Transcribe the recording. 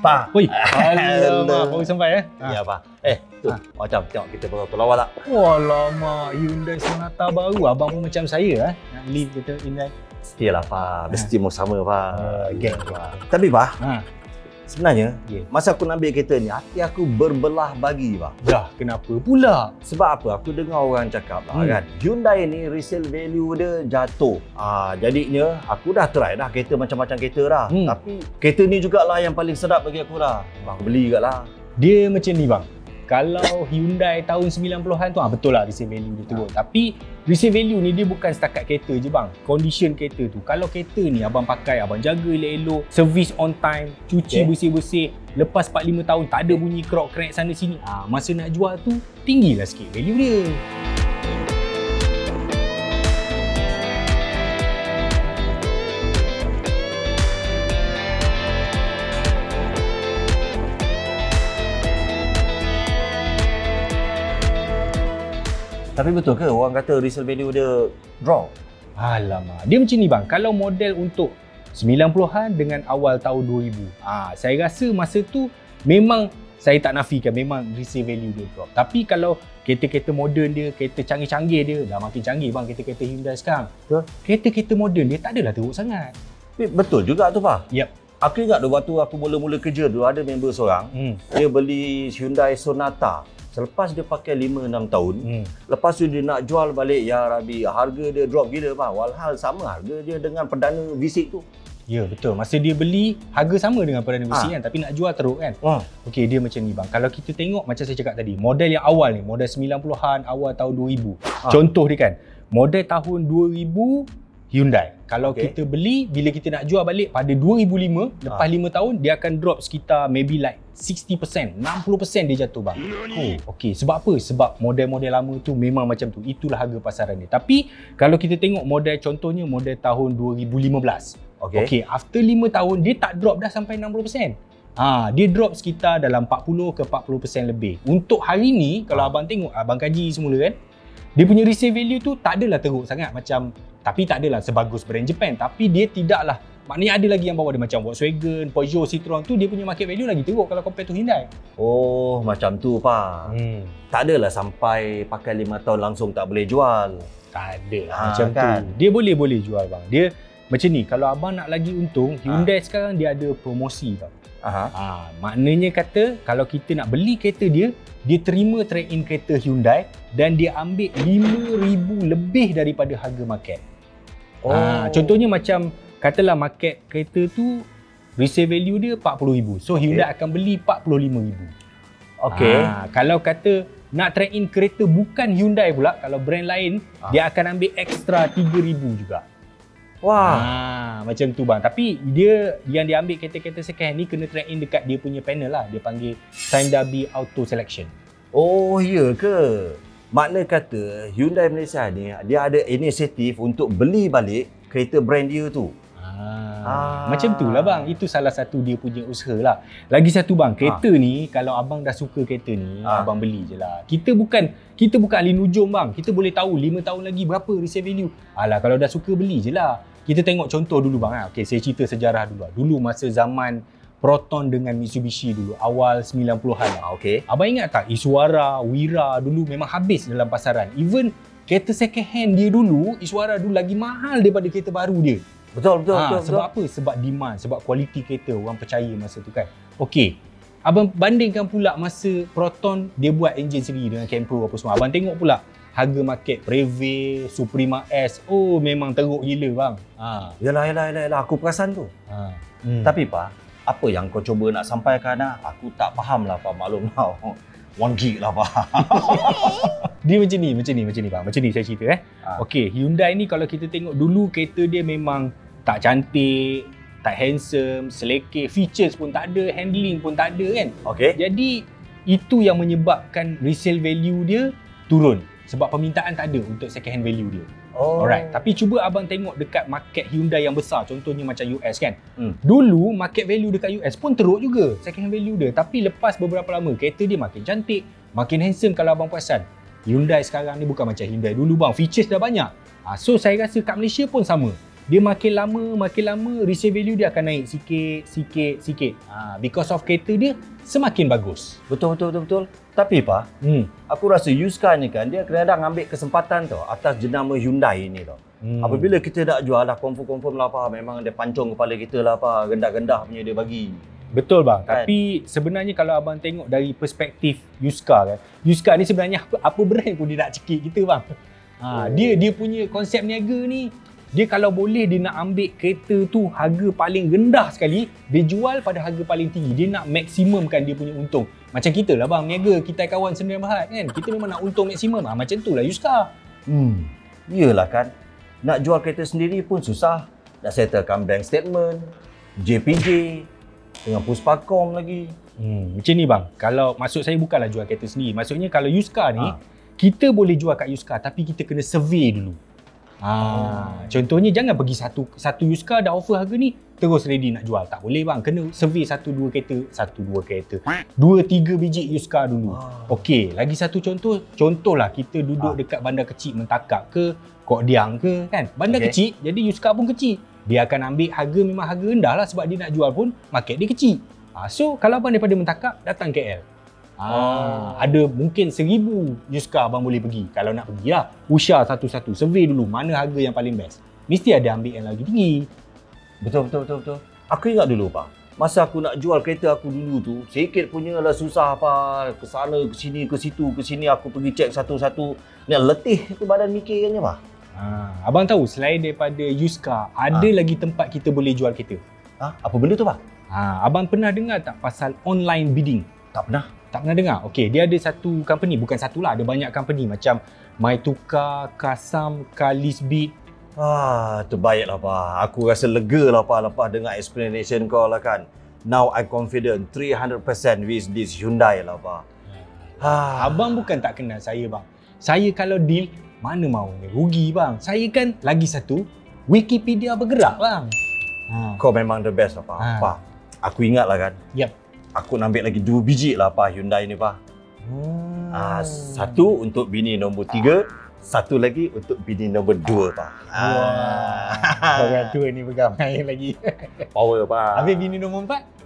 Pa. Oi, alamak, baru sampai Ya, Pa. Tu. Macam tengok kita berapa lawa tak? Alamak, Hyundai Sonata baru. Abang pun macam saya nak beli kita Hyundai. Yalah, Pa. Mesti mau sama, Pa. Geng Pa. Tapi, Pa, sebenarnya, Yeah. masa aku nak ambil kereta ni, hati aku berbelah bagi, Pa. Dah, kenapa pula? Sebab apa? Aku dengar orang cakap lah kan, Hyundai ni resale value dia jatuh. Jadinya aku dah try dah kereta macam-macam kereta dah. Tapi kereta ni jugalah yang paling sedap bagi aku lah. Aku beli juga lah. Dia macam ni bang. Kalau Hyundai tahun 90-an tu betul lah resale value dia turun. Tapi resale value ni dia bukan setakat kereta je bang. Condition kereta tu. Kalau kereta ni abang pakai, abang jaga elok-elok, service on time, cuci bersih-bersih, lepas 4-5 tahun tak ada bunyi krok crack sana sini. Masa nak jual tu tinggilah sikit value dia. Tapi betul ke orang kata resale value dia drop? Alamak, dia macam ni bang. Kalau model untuk 90-an dengan awal tahun 2000, saya rasa masa tu memang saya tak nafikan memang resale value dia drop. Tapi kalau kereta-kereta moden dia, kereta canggih-canggih dia, dah makin canggih bang kereta-kereta Hyundai sekarang. Betul? Kereta-kereta moden dia tak adalah teruk sangat. Betul juga tu, Pa. Yep. Aku ingat tu waktu aku mula-mula kerja tu ada member seorang, dia beli Hyundai Sonata. Selepas dia pakai 5-6 tahun, lepas tu dia nak jual balik, ya Rabbi, harga dia drop gila, Pa. Walhal sama harga dia dengan perdana V6 tu. Ya, betul. Masa dia beli, harga sama dengan perdana V6 kan, tapi nak jual teruk kan. Okey, dia macam ni bang. Kalau kita tengok macam saya cakap tadi, model yang awal ni, model 90-an, awal tahun 2000. Contoh dia kan, model tahun 2000 Hyundai. Kalau kita beli, bila kita nak jual balik pada 2005, lepas 5 tahun, dia akan drop sekitar maybe like 60%, 60% dia jatuh bang. Okey, sebab apa? Sebab model-model lama tu memang macam tu. Itulah harga pasaran dia. Tapi kalau kita tengok model, contohnya model tahun 2015. Okey, after 5 tahun dia tak drop dah sampai 60%. Dia drop sekitar dalam 40 ke 40% lebih. Untuk hari ni kalau abang tengok, abang kaji semula kan, dia punya resale value tu tak adalah teruk sangat macam, tapi tak adalah sebagus brand Japan, tapi dia tidaklah, maknanya ada lagi yang bawah dia macam Volkswagen, Peugeot, Citroen tu dia punya market value lagi teruk kalau compare to Hyundai. Oh, macam tu, Pa. Tak adalah sampai pakai 5 tahun langsung tak boleh jual. Tak ada macam kan? Tu. Dia boleh jual bang. Dia macam ni, kalau abang nak lagi untung, Hyundai sekarang dia ada promosi tau. Maknanya kata kalau kita nak beli kereta dia terima trade-in kereta Hyundai dan dia ambil 5,000 lebih daripada harga market. Contohnya macam katalah market kereta tu resale value dia 40,000. So Hyundai akan beli 45,000. Kalau kata nak trade-in kereta bukan Hyundai pula, kalau brand lain, dia akan ambil extra 3,000 juga. Macam tu bang. Tapi dia yang dia ambil kereta-kereta second hand ni kena trade in dekat dia punya panel lah. Dia panggil Sime-Darby Auto Selection. Oh, ya ke? Makna kata Hyundai Malaysia ni dia ada inisiatif untuk beli balik kereta brand dia tu. Macam tu lah bang. Itu salah satu dia punya usaha lah. Lagi satu bang, kereta ni kalau abang dah suka kereta ni, abang beli je lah. Kita bukan ahli nujum bang. Kita boleh tahu 5 tahun lagi berapa resale value. Kalau dah suka beli je lah. Kita tengok contoh dulu bang. Okey, saya cerita sejarah dulu. Dulu masa zaman Proton dengan Mitsubishi dulu, awal 90-an. Abang ingat tak Iswara, Wira dulu memang habis dalam pasaran. Even kereta second hand dia dulu, Iswara dulu lagi mahal daripada kereta baru dia. Betul. Sebab apa? Sebab demand, sebab kualiti kereta, orang percaya masa tu kan. Okey, abang bandingkan pula masa Proton dia buat enjin sendiri dengan Campro apa semua. Abang tengok pula harga market Preve, Suprema S, memang teruk gila bang. Yalah, aku perasan tu. Tapi Pa, apa yang kau cuba nak sampaikan lah? Aku tak faham lah, Pa. Maklum lah. 1 gig lah, Pa. Dia macam ni bang. Macam ni saya cerita Okey, Hyundai ni kalau kita tengok dulu kereta dia memang tak cantik, tak handsome, selekeh, features pun tak ada, handling pun tak ada kan. Jadi itu yang menyebabkan resale value dia turun. Sebab permintaan tak ada untuk second hand value dia. Alright. Tapi cuba abang tengok dekat market Hyundai yang besar, contohnya macam US kan. Dulu market value dekat US pun teruk juga second hand value dia. Tapi lepas beberapa lama kereta dia makin cantik, makin handsome kalau abang perasan. Hyundai sekarang ni bukan macam Hyundai dulu bang. Features dah banyak. So saya rasa kat Malaysia pun sama. dia makin lama resale value dia akan naik sikit. Because of kereta dia semakin bagus. Betul. Tapi Pak, aku rasa used car ni kan dia kadang-kadang ambil kesempatan tau atas jenama Hyundai ni tau. Apabila kita nak jual dah confirm lah Pak, memang dia pancung kepala kita lah Pak, gendah-gendah punya dia bagi. Betul bang, kan? Tapi sebenarnya kalau abang tengok dari perspektif used car kan, used car ni sebenarnya apa brand pun dia nak cekik kita bang. Dia punya konsep niaga ni, dia kalau boleh dia nak ambil kereta tu harga paling rendah sekali, dia jual pada harga paling tinggi. Dia nak maksimumkan dia punya untung. Macam kita lah bang, niaga kita kawan Sdn Bhd kan, kita memang nak untung maksimum. Macam tu lah used car. Iyalah kan, nak jual kereta sendiri pun susah. Nak settlekan bank statement, JPJ, dengan Puspakom lagi. Macam ni bang, kalau maksud saya bukanlah jual kereta sendiri. Maksudnya kalau used car ni, kita boleh jual kat used car tapi kita kena survey dulu. Contohnya jangan pergi satu used car dah offer harga ni terus ready nak jual. Tak boleh bang, kena survey 2-3 biji used car dulu. Okey, lagi satu contohlah kita duduk dekat bandar kecil Mentakap ke Kok Diang ke kan. Bandar kecil, jadi used car pun kecil. Dia akan ambil harga memang harga rendah lah sebab dia nak jual pun market dia kecil. So kalau abang daripada Mentakap datang KL. Ada mungkin 1,000 used car abang boleh pergi. Kalau nak pergi lah, usah satu-satu, survey dulu mana harga yang paling best. Mesti ada ambil yang lagi tinggi. Betul. Aku ingat dulu Pak, masa aku nak jual kereta aku dulu tu, sikit punya lah susah Pak. Ke sana, ke sini, ke situ, ke sini aku pergi cek satu-satu. Ni letih tu badan mikirnya Pak. Abang tahu selain daripada used car, ada lagi tempat kita boleh jual kereta. Apa benda tu Pak? Abang pernah dengar tak pasal online bidding? Tak pernah. Tak pernah dengar? Okey, dia ada satu company, bukan satu lah, ada banyak company macam MyTukar, Kasam, Kalisbid. Terbaiklah Pak. Aku rasa lega lah Pak lepas dengar explanation kau lah kan. Now I confident 300% with this Hyundai lah Pak. Abang bukan tak kenal saya bang. Saya kalau deal, mana mau rugi bang. Saya kan lagi satu, Wikipedia bergerak bang. Kau memang the best lah Pak. Pak, aku ingat lah kan. Aku nak ambil lagi 2 biji lah Pak Hyundai ni Pak. Satu untuk bini nombor 3, satu lagi untuk bini nombor 2 Pak. Orang tua ni pegang main lagi. Power Pak. Habis bini nombor 4?